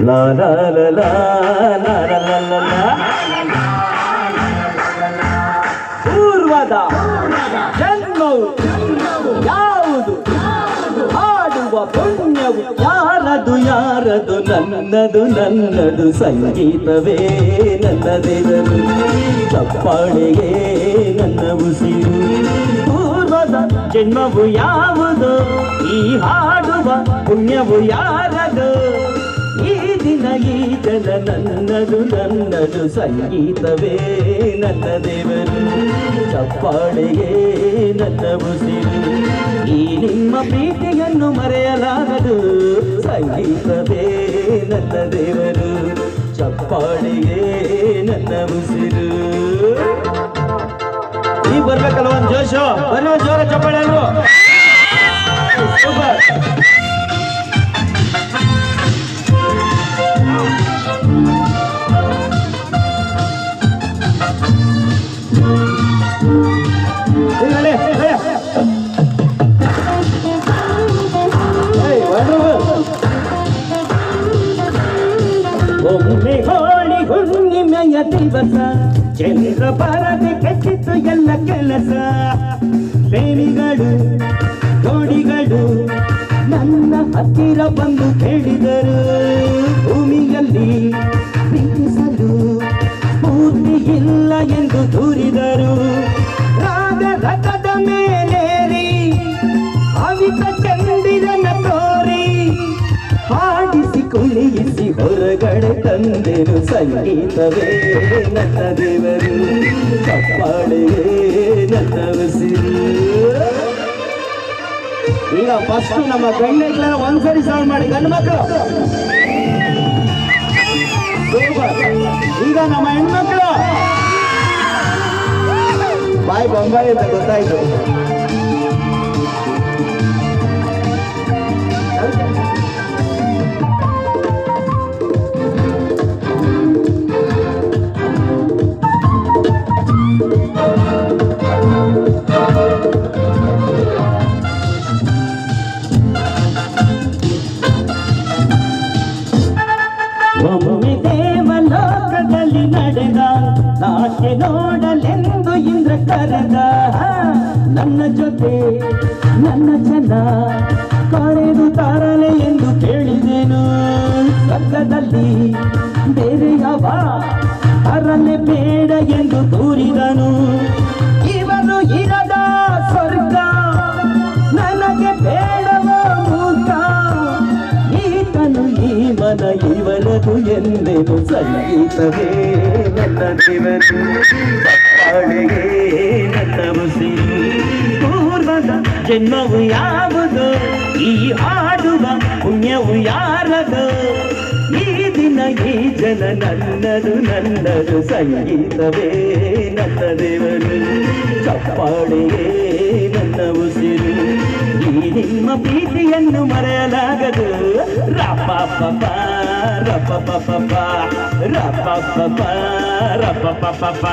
ಲಾ ಲಾ ಲಾ ಲಾ ಲಾ ಲಾ ಲಾ ಲಾ. ಪೂರ್ವದ ಜನ್ಮವು ಯಾವುದು ಹಾಡುವ ಪುಣ್ಯವು ಯಾರದು ಯಾರದು ನನ್ನದು ನನ್ನದು ಸಂಗೀತವೇ ನನ್ನ ದೇವರು ಚಪ್ಪಾಳೆಗೆ ನನ್ನ ಉಸಿರು. ಪೂರ್ವದ ಜನ್ಮವು ಯಾವುದು ಈ ಹಾಡುವ ಪುಣ್ಯವು ಯಾರದು ಈ ದಿನ ಈ ಜನ ನನ್ನದು ನನ್ನದು ಸಂಗೀತವೇ ನನ್ನ ದೇವರು ಚಪ್ಪಾಳೆಗೆ ನನ್ನ ಉಸಿರು. ಈ ನಿಮ್ಮ ಪ್ರೀತಿಯನ್ನು ಮರೆಯಲಾಗದು ಸಂಗೀತವೇ ನನ್ನ ದೇವರು ಚಪ್ಪಾಳೆಗೆ ನನ್ನ ಉಸಿರು. ಈ ಬರ್ಬೇಕಲ್ವ ಒಂದು ಜೋಶು ಬರುವ ಜೋರ ಚಪ್ಪಾಳೆ ಅಲ್ವ ಸೂಪರ್. ಒಮ್ಮೆ ಹೋಳಿ ಹುಣ್ಣಿಮೆಯ ದಿವಸ ಚಂದ್ರ ಬರದೆ ಕೆಟ್ಟಿತ್ತು ಎಲ್ಲ ಕೆಲಸ. ಪ್ರೇಮಿಗಳು ಜೋಡಿಗಳು ನನ್ನ ಹತ್ತಿರ ಬಂದು ಕೇಳಿದರು ಭೂಮಿಯಲ್ಲಿ ಪ್ರೀತಿಸಲು ಸ್ಫೂರ್ತಿ ಇಲ್ಲ ಎಂದು ದೂರಿದರು. ರಾಗ ರಥದ ಮೇಲೇರಿ ಅವಿತ ಚಂದಿರನ ತೋರಿ ಹಾಡಿಸಿ ಕುಣಿಯಿಸಿ ಹೊರಗಡೆ ತಂದೆನು ಸಂಗೀತವೇ ನನ್ನ ದೇವರು ಚಪ್ಪಾಳೆಯೇ ನನ್ನ ಉಸಿರು. ಈಗ ಫಸ್ಟ್ ನಮ್ಮ ಗಂಡ ಒಂದ್ಸರಿ ಸೌಂಡ್ ಮಾಡಿ ಗಂಡು ಮಕ್ಕಳು. ಈಗ ನಮ್ಮ ಹೆಣ್ಮಕ್ಳು ಬಾಯ್ ಬೊಂಬಾಯಿ ಅಂತ ಗೊತ್ತಾಯ್ತು. ಒಮ್ಮೆ ದೇವಲೋಕದಲ್ಲಿ ನಡೆದ ನಾಟ್ಯ ನೋಡಲೆಂದು ಇಂದ್ರ ಕರೆದ. ನನ್ನ ಜೊತೆ ನನ್ನ ಜನ ಕರೆದು ತಾರಲೆ ಎಂದು ಕೇಳಿದೆನು. ಸ್ವರ್ಗದಲ್ಲಿ ಬೇರೆ ಯಾವ ಅರಲೆ ಬೇಡ ಎಂದು ದೂರಿದನು. ಇವನು ಇರದ ಸ್ವರ್ಗ ನನಗೆ ಬೇಡವೋ ಮೂರ್ಖ. ಈತನು ಈ ಮನ ಇವನದು ಎಂದೆನು ಸಂಗೀತವೇ ನನ್ನ ದೇವರು ಚಪ್ಪಾಳೆಗೆ ನನ್ನ ಉಸಿರು. ಪೂರ್ವದ ಜನ್ಮವು ಯಾವುದು ಈ ಹಾಡುವ ಪುಣ್ಯವು ಯಾರದು ಈ ದಿನ ಈ ಜನ ನನ್ನದು ನನ್ನದು ಸಂಗೀತವೇ ನನ್ನ ದೇವರು ಚಪ್ಪಾಳೆಗೆ ನನ್ನ ಉಸಿರು. ಈ ನಿಮ್ಮ ಪ್ರೀತಿಯನ್ನು ಮರೆಯಲಾಗದು ರಪ ಪಪ ರಪ ಪಪ ರಪ ಪಪ ರಪ ಪಪ